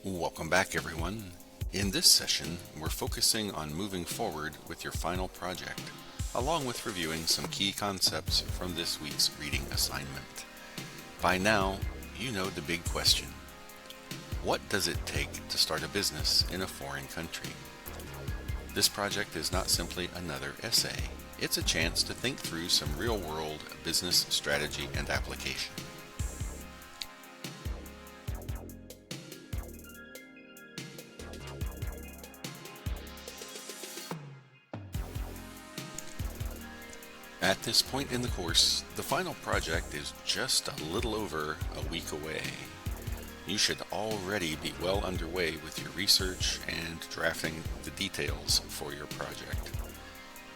Welcome back, everyone. In this session, we're focusing on moving forward with your final project, along with reviewing some key concepts from this week's reading assignment. By now, you know the big question. What does it take to start a business in a foreign country? This project is not simply another essay. It's a chance to think through some real-world business strategy and application. At this point in the course, the final project is just a little over a week away. You should already be well underway with your research and drafting the details for your project.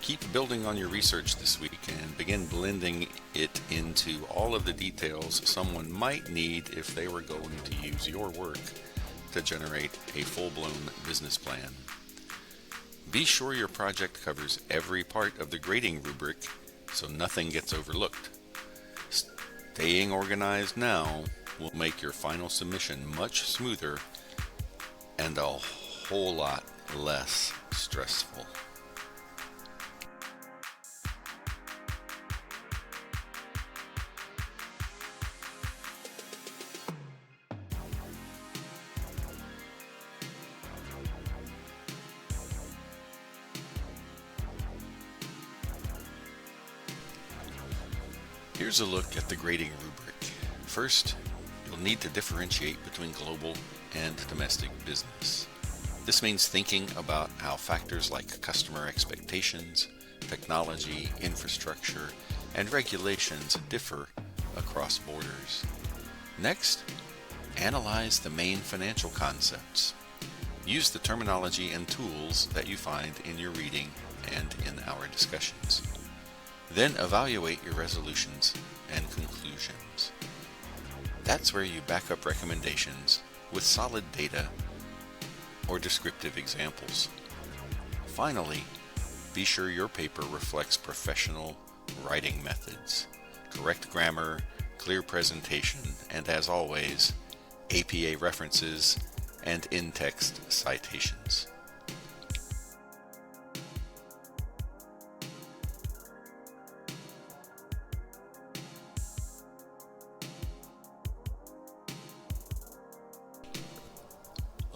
Keep building on your research this week and begin blending it into all of the details someone might need if they were going to use your work to generate a full-blown business plan. Be sure your project covers every part of the grading rubric so nothing gets overlooked. Staying organized now will make your final submission much smoother and a whole lot less stressful. Here's a look at the grading rubric. First, you'll need to differentiate between global and domestic business. This means thinking about how factors like customer expectations, technology, infrastructure, and regulations differ across borders. Next, analyze the main financial concepts. Use the terminology and tools that you find in your reading and in our discussions. Then evaluate your resolutions and conclusions. That's where you back up recommendations with solid data or descriptive examples. Finally, be sure your paper reflects professional writing methods, correct grammar, clear presentation, and as always, APA references and in-text citations.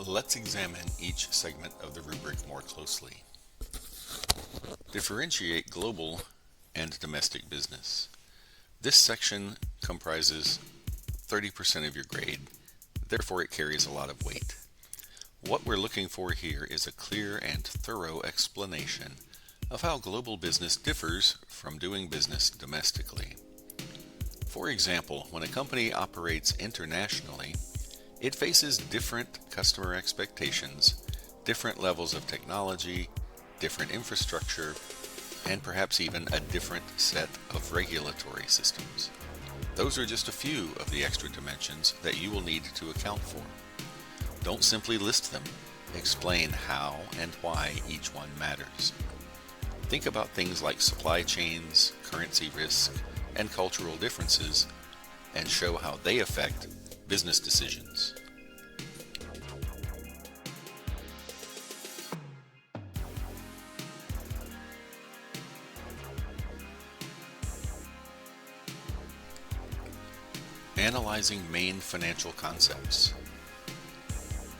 Let's examine each segment of the rubric more closely. Differentiate global and domestic business. This section comprises 30% of your grade, therefore it carries a lot of weight. What we're looking for here is a clear and thorough explanation of how global business differs from doing business domestically. For example, when a company operates internationally, it faces different customer expectations, different levels of technology, different infrastructure, and perhaps even a different set of regulatory systems. Those are just a few of the extra dimensions that you will need to account for. Don't simply list them. Explain how and why each one matters. Think about things like supply chains, currency risk, and cultural differences, and show how they affect business decisions. Analyzing main financial concepts.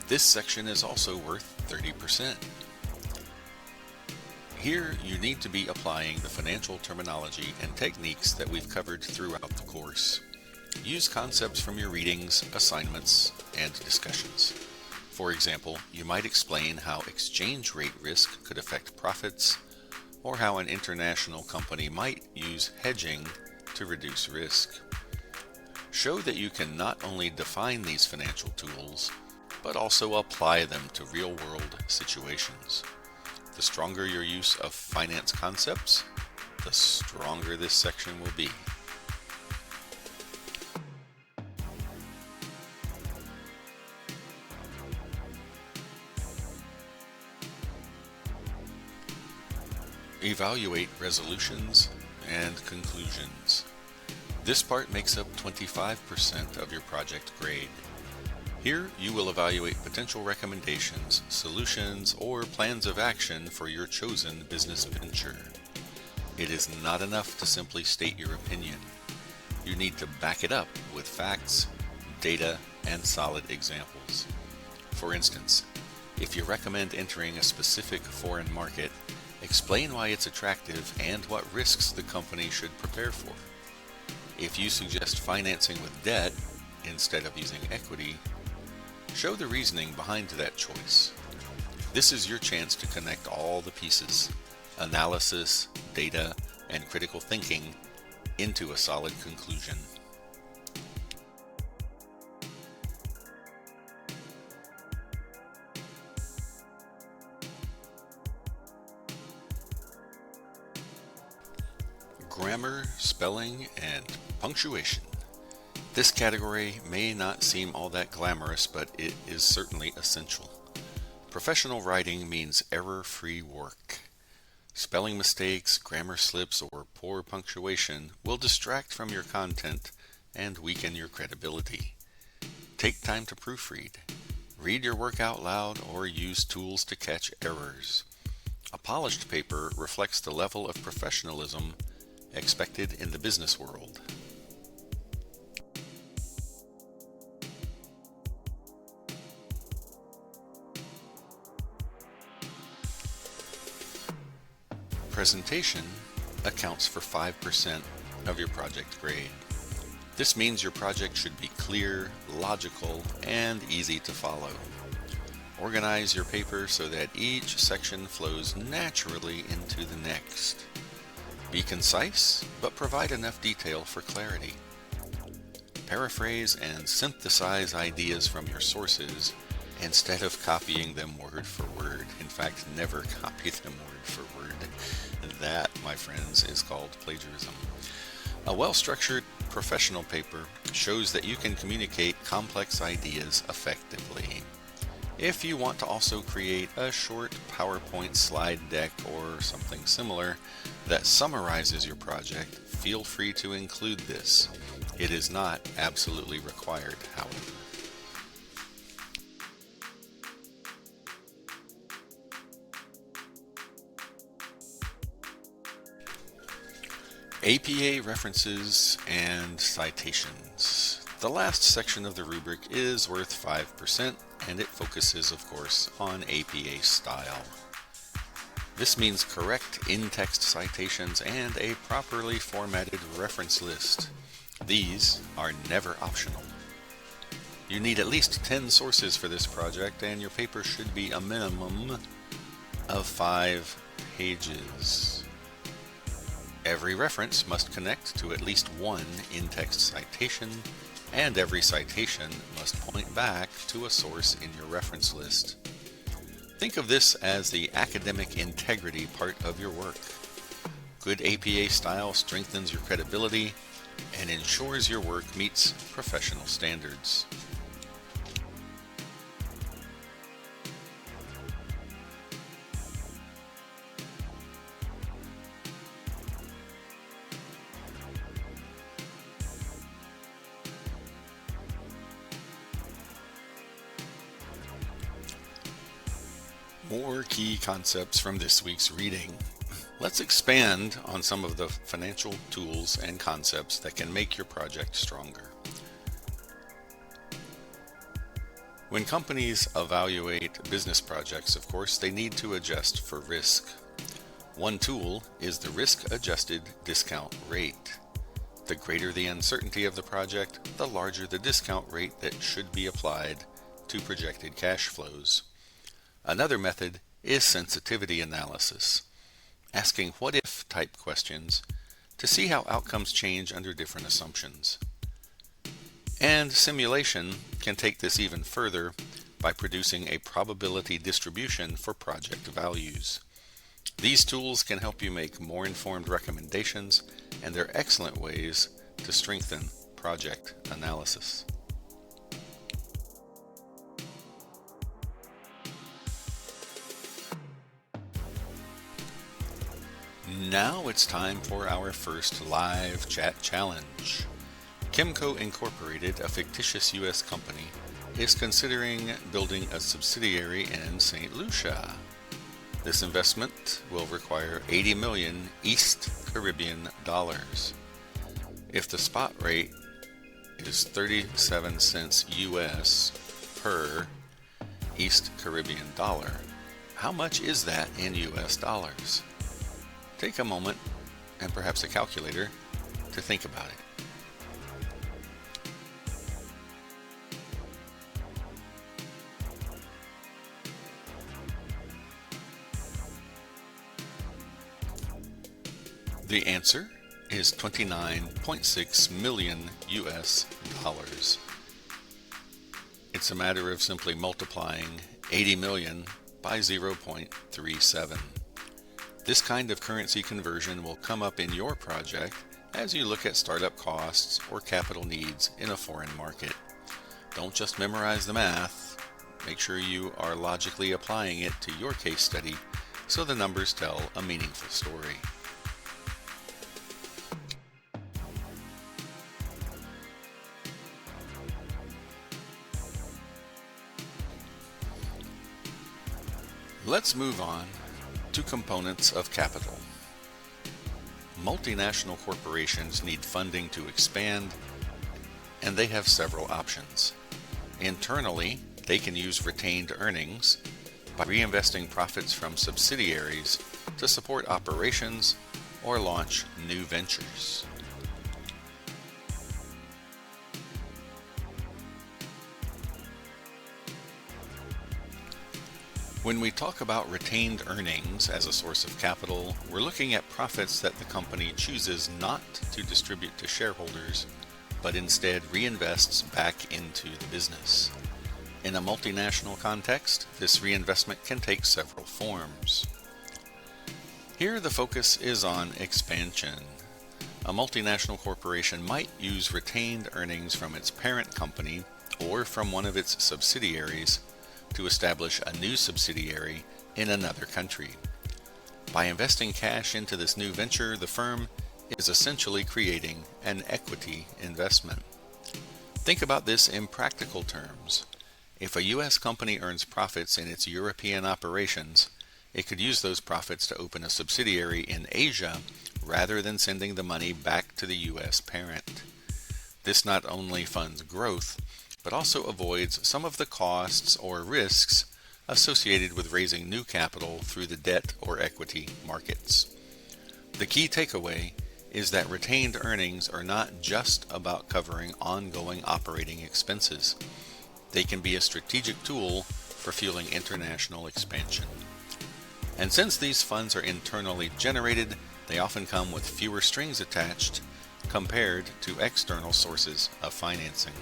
This section is also worth 30%. Here you need to be applying the financial terminology and techniques that we've covered throughout the course. Use concepts from your readings, assignments, and discussions. For example, you might explain how exchange rate risk could affect profits, or how an international company might use hedging to reduce risk. Show that you can not only define these financial tools, but also apply them to real-world situations. The stronger your use of finance concepts, the stronger this section will be. Evaluate resolutions and conclusions. This part makes up 25% of your project grade. Here, you will evaluate potential recommendations, solutions, or plans of action for your chosen business venture. It is not enough to simply state your opinion. You need to back it up with facts, data, and solid examples. For instance, if you recommend entering a specific foreign market, explain why it's attractive and what risks the company should prepare for. If you suggest financing with debt instead of using equity, show the reasoning behind that choice. This is your chance to connect all the pieces, analysis, data, and critical thinking, into a solid conclusion. Grammar, spelling, and punctuation. This category may not seem all that glamorous, but it is certainly essential. Professional writing means error-free work. Spelling mistakes, grammar slips, or poor punctuation will distract from your content and weaken your credibility. Take time to proofread. Read your work out loud or use tools to catch errors. A polished paper reflects the level of professionalism expected in the business world. Presentation accounts for 5% of your project grade. This means your project should be clear, logical, and easy to follow. Organize your paper so that each section flows naturally into the next. Be concise, but provide enough detail for clarity. Paraphrase and synthesize ideas from your sources instead of copying them word for word. In fact, never copy them word for word. That, my friends, is called plagiarism. A well-structured professional paper shows that you can communicate complex ideas effectively. If you want to also create a short PowerPoint slide deck or something similar that summarizes your project, feel free to include this. It is not absolutely required, however. APA references and citations. The last section of the rubric is worth 5%, and it focuses, of course, on APA style. This means correct in-text citations and a properly formatted reference list. These are never optional. You need at least 10 sources for this project, and your paper should be a minimum of 5 pages. Every reference must connect to at least one in-text citation, and every citation must point back to a source in your reference list. Think of this as the academic integrity part of your work. Good APA style strengthens your credibility and ensures your work meets professional standards. More key concepts from this week's reading. Let's expand on some of the financial tools and concepts that can make your project stronger. When companies evaluate business projects, of course, they need to adjust for risk. One tool is the risk-adjusted discount rate. The greater the uncertainty of the project, the larger the discount rate that should be applied to projected cash flows. Another method is sensitivity analysis, asking what-if type questions to see how outcomes change under different assumptions. And simulation can take this even further by producing a probability distribution for project values. These tools can help you make more informed recommendations, and they're excellent ways to strengthen project analysis. Now it's time for our first live chat challenge. Kimco Incorporated, a fictitious U.S. company, is considering building a subsidiary in St. Lucia. This investment will require 80 million East Caribbean dollars. If the spot rate is 37 cents US per East Caribbean dollar, how much is that in US dollars? Take a moment and perhaps a calculator to think about it. The answer is 29.6 million US dollars. It's a matter of simply multiplying 80 million by 0.37. This kind of currency conversion will come up in your project as you look at startup costs or capital needs in a foreign market. Don't just memorize the math. Make sure you are logically applying it to your case study so the numbers tell a meaningful story. Let's move on to components of capital. Multinational corporations need funding to expand, and they have several options. Internally, they can use retained earnings by reinvesting profits from subsidiaries to support operations or launch new ventures. When we talk about retained earnings as a source of capital, we're looking at profits that the company chooses not to distribute to shareholders, but instead reinvests back into the business. In a multinational context, this reinvestment can take several forms. Here the focus is on expansion. A multinational corporation might use retained earnings from its parent company or from one of its subsidiaries to establish a new subsidiary in another country. By investing cash into this new venture, the firm is essentially creating an equity investment. Think about this in practical terms. If a U.S. company earns profits in its European operations, it could use those profits to open a subsidiary in Asia rather than sending the money back to the U.S. parent. This not only funds growth, but also avoids some of the costs or risks associated with raising new capital through the debt or equity markets. The key takeaway is that retained earnings are not just about covering ongoing operating expenses. They can be a strategic tool for fueling international expansion. And since these funds are internally generated, they often come with fewer strings attached compared to external sources of financing.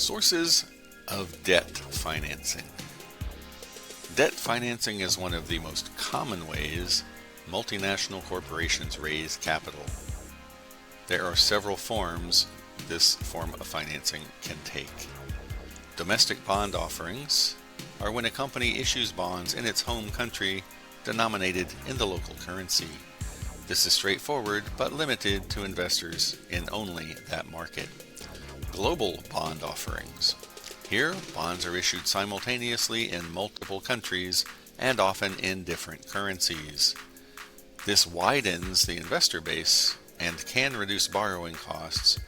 Sources of debt financing. Debt financing is one of the most common ways multinational corporations raise capital. There are several forms this form of financing can take. Domestic bond offerings are when a company issues bonds in its home country denominated in the local currency. This is straightforward but limited to investors in only that market. Global bond offerings. Here, bonds are issued simultaneously in multiple countries and often in different currencies. This widens the investor base and can reduce borrowing costs,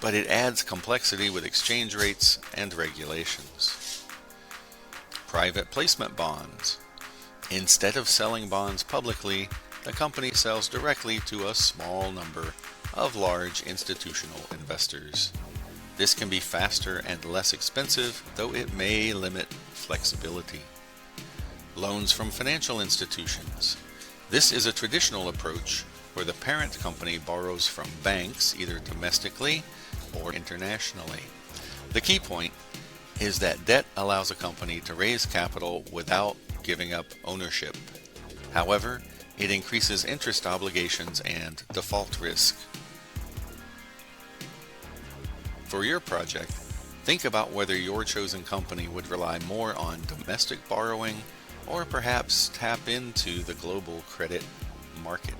but it adds complexity with exchange rates and regulations. Private placement bonds. Instead of selling bonds publicly, the company sells directly to a small number of large institutional investors. This can be faster and less expensive, though it may limit flexibility. Loans from financial institutions. This is a traditional approach where the parent company borrows from banks either domestically or internationally. The key point is that debt allows a company to raise capital without giving up ownership. However, it increases interest obligations and default risk. For your project, think about whether your chosen company would rely more on domestic borrowing or perhaps tap into the global credit market.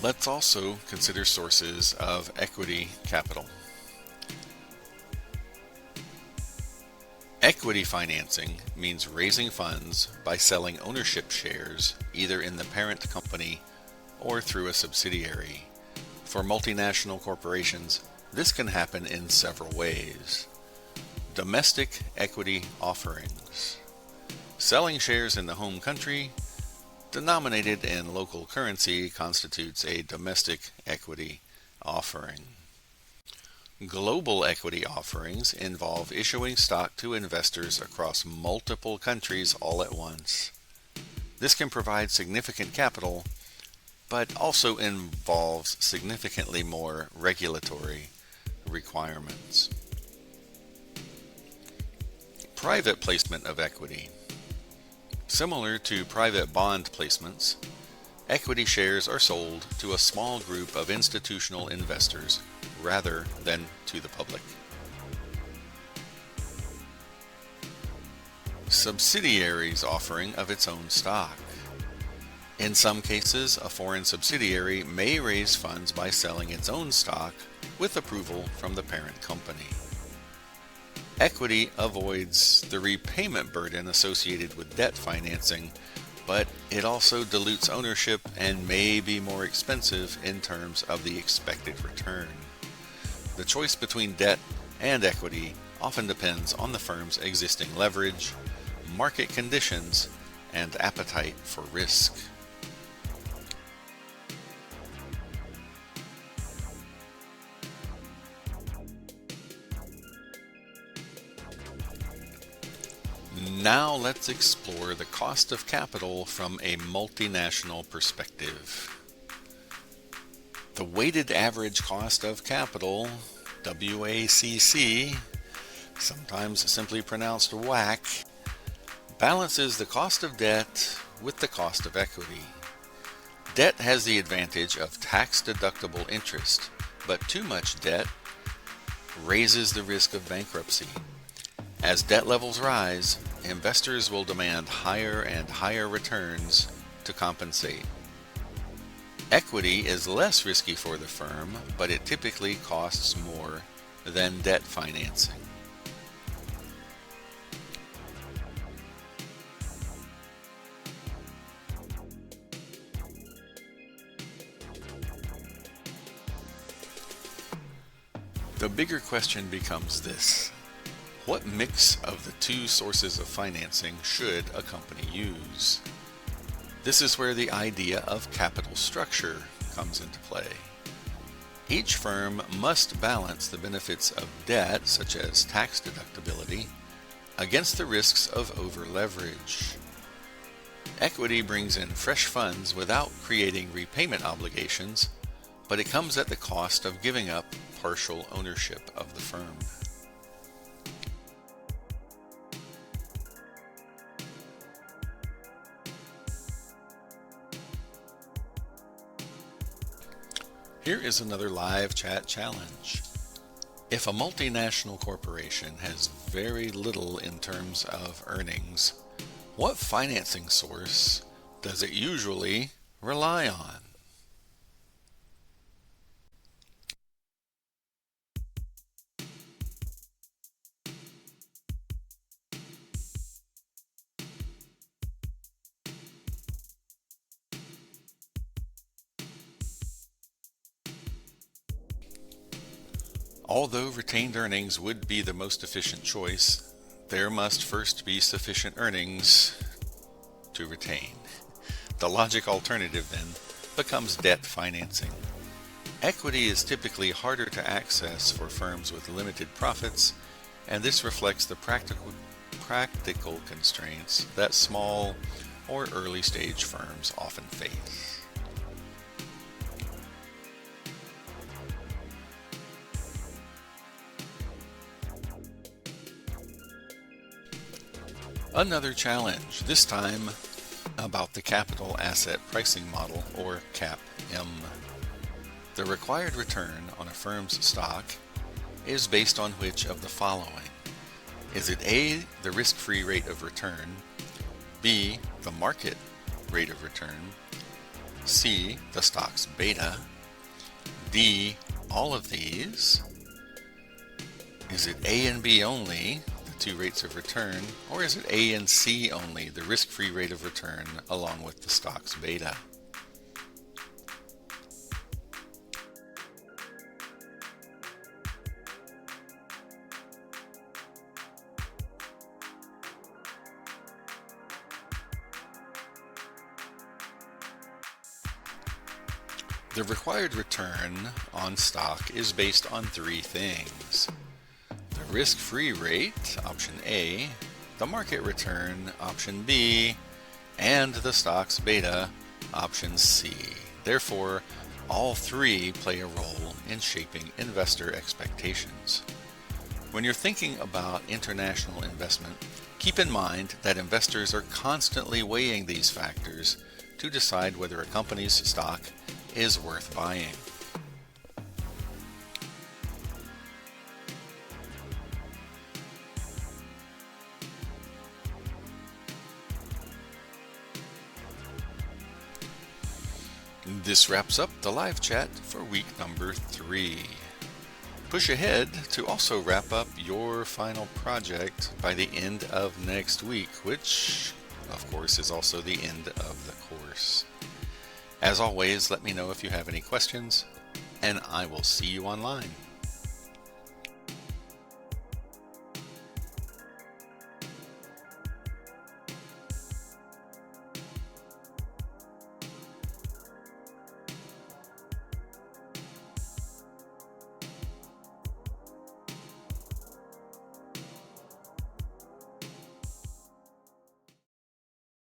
Let's also consider sources of equity capital. Equity financing means raising funds by selling ownership shares either in the parent company or through a subsidiary. For multinational corporations, this can happen in several ways. Domestic equity offerings. Selling shares in the home country denominated in local currency constitutes a domestic equity offering. Global equity offerings involve issuing stock to investors across multiple countries all at once. This can provide significant capital, but also involves significantly more regulatory requirements. Private placement of equity. Similar to private bond placements, equity shares are sold to a small group of institutional investors rather than to the public. Subsidiaries offering of its own stock. In some cases, a foreign subsidiary may raise funds by selling its own stock with approval from the parent company. Equity avoids the repayment burden associated with debt financing, but it also dilutes ownership and may be more expensive in terms of the expected return. The choice between debt and equity often depends on the firm's existing leverage, market conditions, and appetite for risk. Now let's explore the cost of capital from a multinational perspective. The weighted average cost of capital, WACC, sometimes simply pronounced WACC, balances the cost of debt with the cost of equity. Debt has the advantage of tax-deductible interest, but too much debt raises the risk of bankruptcy. As debt levels rise, investors will demand higher and higher returns to compensate. Equity is less risky for the firm, but it typically costs more than debt financing. The bigger question becomes this: what mix of the two sources of financing should a company use? This is where the idea of capital structure comes into play. Each firm must balance the benefits of debt, such as tax deductibility, against the risks of over-leverage. Equity brings in fresh funds without creating repayment obligations, but it comes at the cost of giving up partial ownership of the firm. Here is another live chat challenge. If a multinational corporation has very little in terms of earnings, what financing source does it usually rely on? Although retained earnings would be the most efficient choice, there must first be sufficient earnings to retain. The logic alternative then becomes debt financing. Equity is typically harder to access for firms with limited profits, and this reflects the practical constraints that small or early stage firms often face. Another challenge, this time about the Capital Asset Pricing Model, or CAPM. The required return on a firm's stock is based on which of the following? Is it A, the risk-free rate of return, B, the market rate of return, C, the stock's beta, D, all of these? Is it A and B only, the two rates of return, or is it A and C only, the risk-free rate of return along with the stock's beta? The required return on stock is based on three things: the risk-free rate, option A, the market return, option B, and the stock's beta, option C. Therefore, all three play a role in shaping investor expectations. When you're thinking about international investment, keep in mind that investors are constantly weighing these factors to decide whether a company's stock is worth buying. This wraps up the live chat for week number 3. Push ahead to also wrap up your final project by the end of next week, which of course is also the end of the course. As always, let me know if you have any questions, and I will see you online.